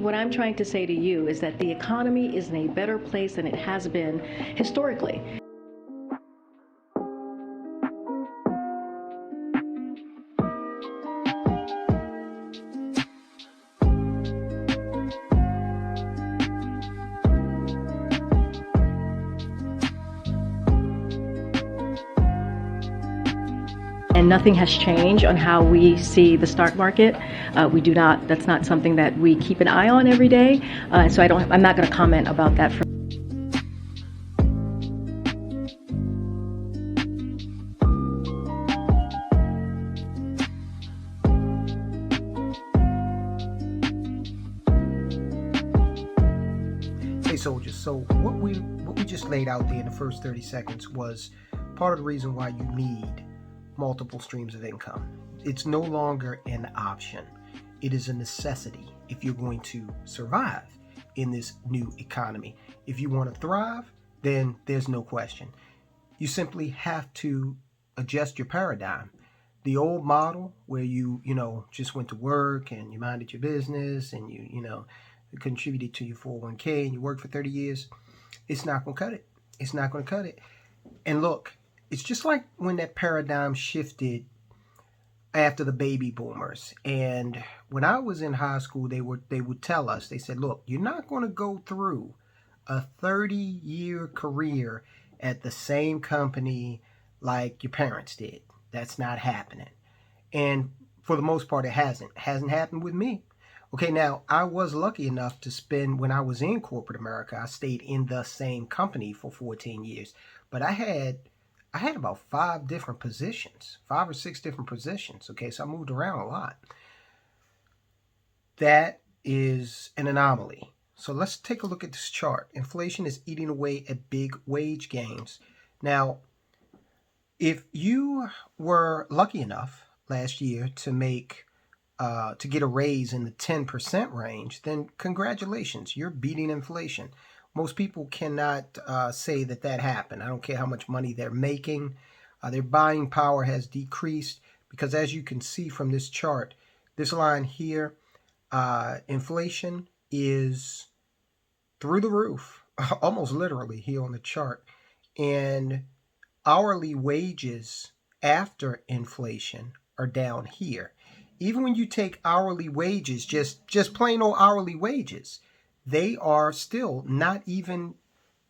What I'm trying to say to you is that the economy is in a better place than it has been historically. And nothing has changed on how we see the stock market. That's not something that we keep an eye on every day. So I'm not going to comment about that. Hey soldiers, so what we just laid out there in the first 30 seconds was part of the reason why you need multiple streams of income. It's no longer an option. It is a necessity if you're going to survive in this new economy. If you want to thrive, then there's no question. You simply have to adjust your paradigm. The old model where you just went to work and you minded your business and you contributed to your 401k and you worked for 30 years, it's not going to cut it. It's not going to cut it. And look, it's just like when that paradigm shifted after the baby boomers. And when I was in high school, they would tell us, they said, look, you're not going to go through a 30-year career at the same company like your parents did. That's not happening. And for the most part, it hasn't happened with me. Okay, now I was lucky enough to spend, when I was in corporate America, I stayed in the same company for 14 years. But I had about 5 or 6 different positions. Okay, so I moved around a lot. That is an anomaly. So let's take a look at this chart. Inflation is eating away at big wage gains. Now, if you were lucky enough last year to get a raise in the 10% range, then congratulations, you're beating inflation. Most people cannot say that happened. I don't care how much money they're making. Their buying power has decreased because, as you can see from this chart, this line here, inflation is through the roof, almost literally here on the chart. And hourly wages after inflation are down here. Even when you take hourly wages, just plain old hourly wages, they are still not even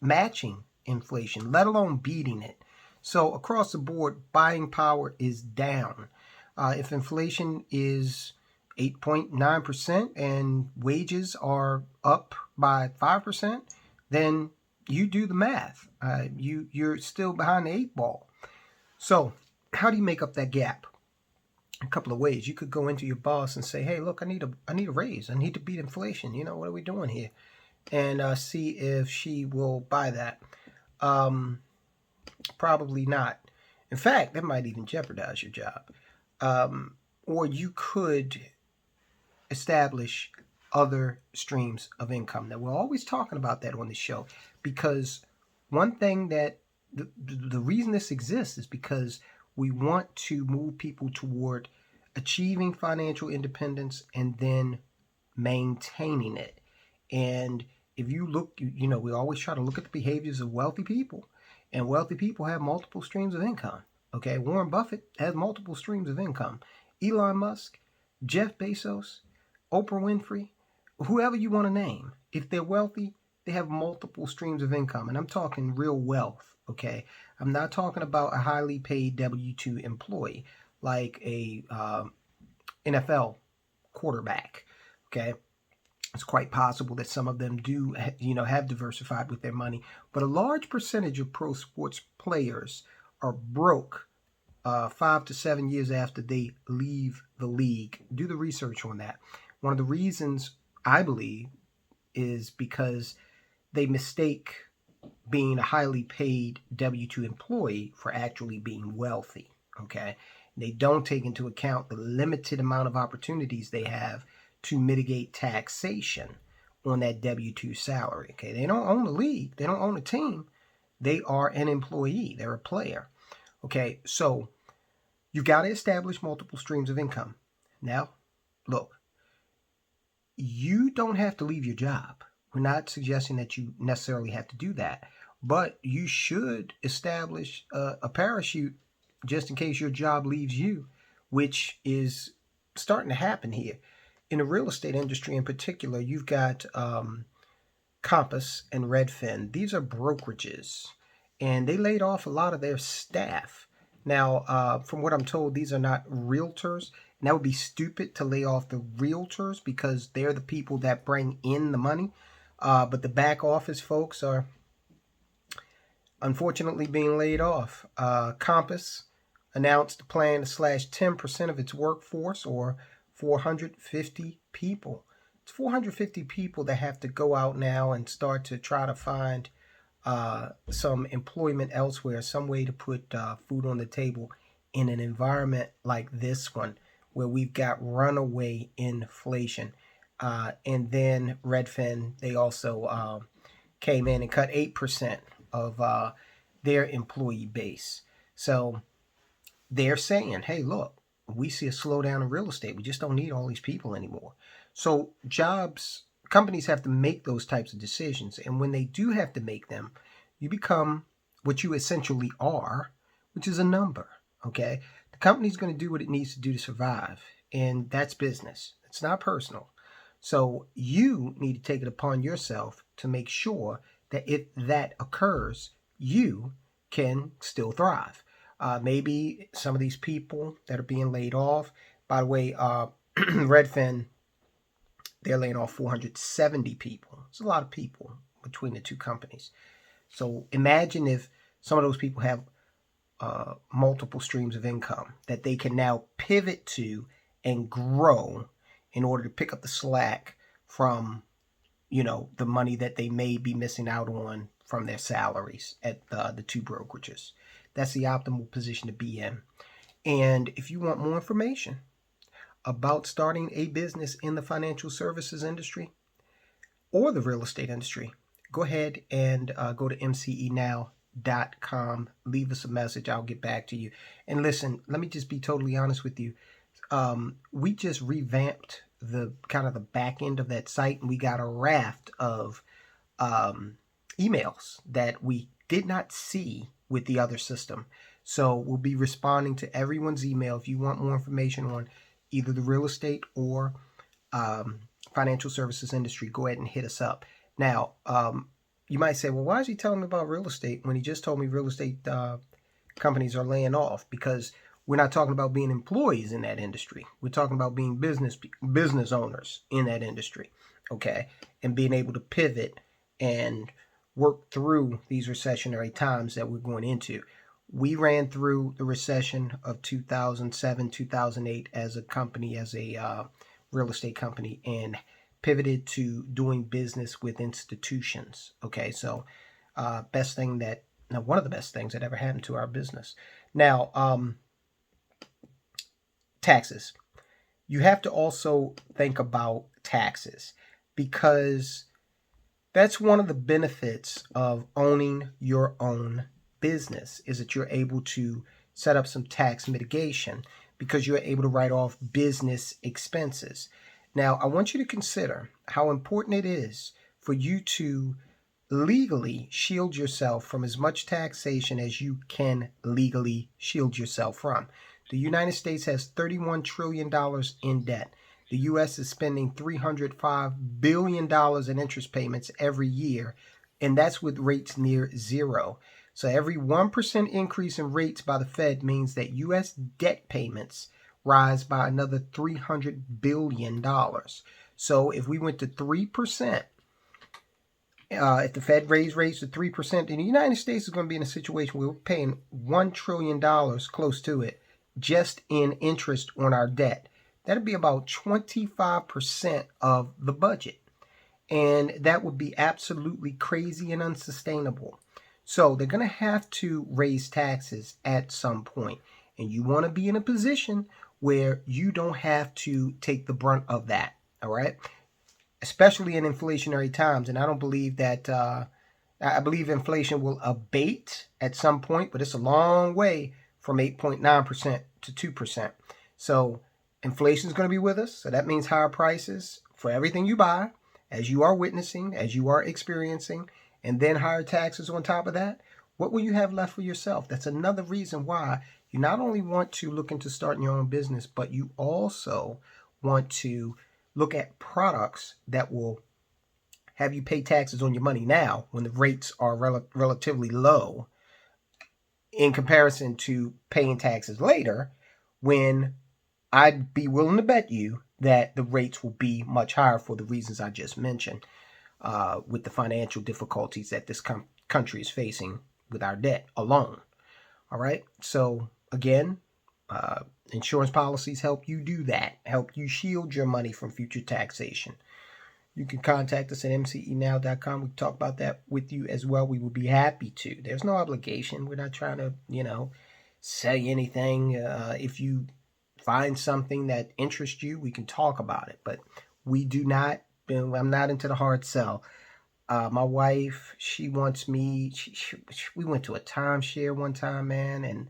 matching inflation, let alone beating it. So across the board, buying power is down. If inflation is 8.9% and wages are up by 5%, then you do the math. You're still behind the 8 ball. So how do you make up that gap? A couple of ways. You could go into your boss and say, hey, look, I need a raise. I need to beat inflation. What are we doing here? And see if she will buy that. Probably not. In fact, that might even jeopardize your job. Or you could establish other streams of income. Now, we're always talking about that on the show because one thing that the reason this exists is because we want to move people toward achieving financial independence and then maintaining it. And if you look, we always try to look at the behaviors of wealthy people, and wealthy people have multiple streams of income. Okay, Warren Buffett has multiple streams of income. Elon Musk, Jeff Bezos, Oprah Winfrey, whoever you want to name, if they're wealthy, they have multiple streams of income. And I'm talking real wealth, okay? I'm not talking about a highly paid W-2 employee like a NFL quarterback, okay? It's quite possible that some of them do, have diversified with their money. But a large percentage of pro sports players are broke 5 to 7 years after they leave the league. Do the research on that. One of the reasons, I believe, is because they mistake being a highly paid W-2 employee for actually being wealthy, okay? They don't take into account the limited amount of opportunities they have to mitigate taxation on that W-2 salary, okay? They don't own the league. They don't own a team. They are an employee. They're a player, okay? So you've got to establish multiple streams of income. Now, look, you don't have to leave your job. We're not suggesting that you necessarily have to do that, but you should establish a parachute just in case your job leaves you, which is starting to happen here. In the real estate industry in particular, you've got Compass and Redfin. These are brokerages, and they laid off a lot of their staff. Now, from what I'm told, these are not realtors, and that would be stupid to lay off the realtors because they're the people that bring in the money. But the back office folks are unfortunately being laid off. Compass announced a plan to slash 10% of its workforce, or 450 people. It's 450 people that have to go out now and start to try to find some employment elsewhere, some way to put food on the table in an environment like this one where we've got runaway inflation. And then Redfin, they also came in and cut 8% of their employee base. So they're saying, hey, look, we see a slowdown in real estate. We just don't need all these people anymore. So companies have to make those types of decisions. And when they do have to make them, you become what you essentially are, which is a number, okay? The company's going to do what it needs to do to survive, and that's business. It's not personal. So you need to take it upon yourself to make sure that if that occurs, you can still thrive. Maybe some of these people that are being laid off, by the way, Redfin, they're laying off 470 people. It's a lot of people between the two companies. So imagine if some of those people have multiple streams of income that they can now pivot to and grow in order to pick up the slack from, the money that they may be missing out on from their salaries at the two brokerages. That's the optimal position to be in. And if you want more information about starting a business in the financial services industry or the real estate industry, go ahead and go to mcenow.com. Leave us a message. I'll get back to you. And listen, let me just be totally honest with you. We just revamped the kind of the back end of that site, and we got a raft of emails that we did not see with the other system. So we'll be responding to everyone's email. If you want more information on either the real estate or financial services industry, go ahead and hit us up. Now, you might say, well, why is he telling me about real estate when he just told me real estate companies are laying off? Because we're not talking about being employees in that industry. We're talking about being business owners in that industry, okay? And being able to pivot and work through these recessionary times that we're going into. We ran through the recession of 2007, 2008 as a company, as a real estate company, and pivoted to doing business with institutions. Okay, so one of the best things that ever happened to our business. Now, taxes. You have to also think about taxes, because that's one of the benefits of owning your own business, is that you're able to set up some tax mitigation because you're able to write off business expenses. Now, I want you to consider how important it is for you to legally shield yourself from as much taxation as you can legally shield yourself from. The United States has $31 trillion in debt. The U.S. is spending $305 billion in interest payments every year, and that's with rates near zero. So every 1% increase in rates by the Fed means that U.S. debt payments rise by another $300 billion. So if we went to 3%, if the Fed raised rates to 3%, then the United States is going to be in a situation where we're paying $1 trillion, close to it, just in interest on our debt. That'd be about 25% of the budget. And that would be absolutely crazy and unsustainable. So they're going to have to raise taxes at some point. And you want to be in a position where you don't have to take the brunt of that. All right? Especially in inflationary times. And I don't believe that, I believe inflation will abate at some point, but it's a long way from 8.9% to 2%. So inflation is going to be with us. So that means higher prices for everything you buy, as you are witnessing, as you are experiencing, and then higher taxes on top of that, what will you have left for yourself? That's another reason why you not only want to look into starting your own business, but you also want to look at products that will have you pay taxes on your money now when the rates are relatively low in comparison to paying taxes later when I'd be willing to bet you that the rates will be much higher for the reasons I just mentioned, with the financial difficulties that this country is facing with our debt alone. All right. So again, insurance policies help you do that, help you shield your money from future taxation. You can contact us at mcenow.com. We can talk about that with you as well. We will be happy to. There's no obligation. We're not trying to, sell you anything. If you find something that interests you, we can talk about it. But we do not, I'm not into the hard sell. My wife, she wants me, we went to a timeshare one time, man, and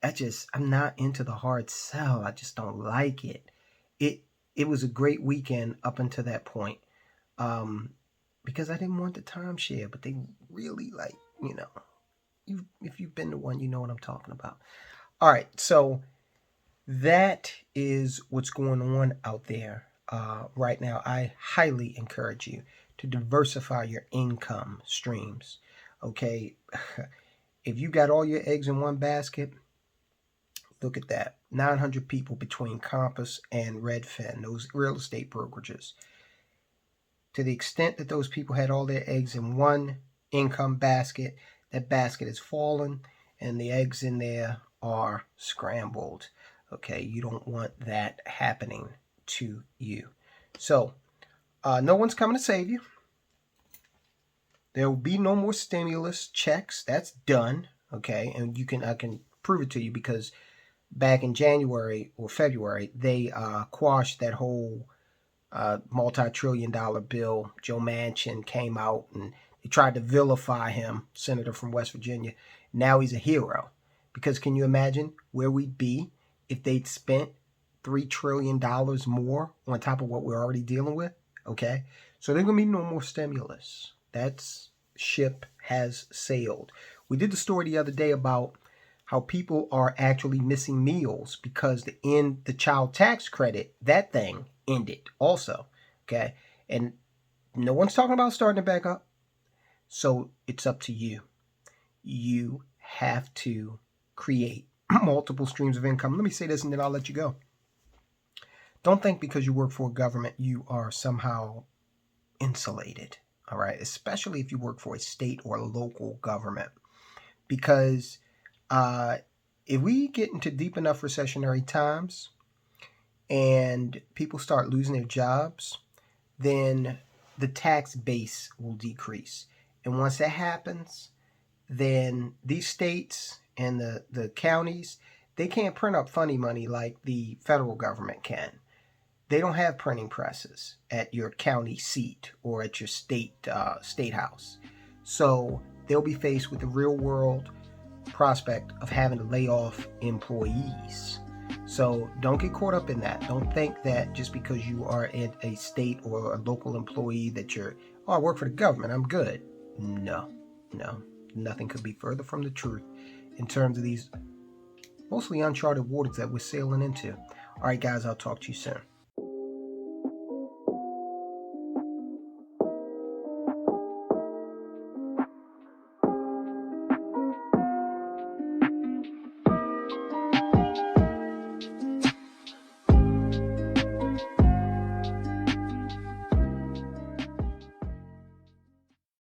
I'm not into the hard sell. I just don't like it. It was a great weekend up until that point, because I didn't want the timeshare, but they really if you've been to one, you know what I'm talking about. All right, so that is what's going on out there right now. I highly encourage you to diversify your income streams. Okay, if you got all your eggs in one basket, look at that. 900 people between Compass and Redfin, those real estate brokerages. To the extent that those people had all their eggs in one income basket, that basket has fallen and the eggs in there are scrambled. Okay, you don't want that happening to you. So, no one's coming to save you. There will be no more stimulus checks. That's done. Okay, and I can prove it to you because back in January or February, they quashed that whole multi-trillion-dollar bill. Joe Manchin came out and they tried to vilify him, senator from West Virginia. Now he's a hero. Because can you imagine where we'd be if they'd spent $3 trillion more on top of what we're already dealing with? Okay, so there's going to be no more stimulus. That ship has sailed. We did the story the other day about how people are actually missing meals because the child tax credit, that thing ended also. Okay, and no one's talking about starting it back up. So it's up to you. You have to create multiple streams of income. Let me say this and then I'll let you go. Don't think because you work for a government you are somehow insulated. All right, especially if you work for a state or a local government, because if we get into deep enough recessionary times and people start losing their jobs, then the tax base will decrease. And once that happens, then these states and the counties, they can't print up funny money like the federal government can. They don't have printing presses at your county seat or at your state house. So they'll be faced with the real world prospect of having to lay off employees. So don't get caught up in that. Don't think that just because you are at a state or a local employee that I work for the government, I'm good. No, nothing could be further from the truth in terms of these mostly uncharted waters that we're sailing into. All right, guys, I'll talk to you soon.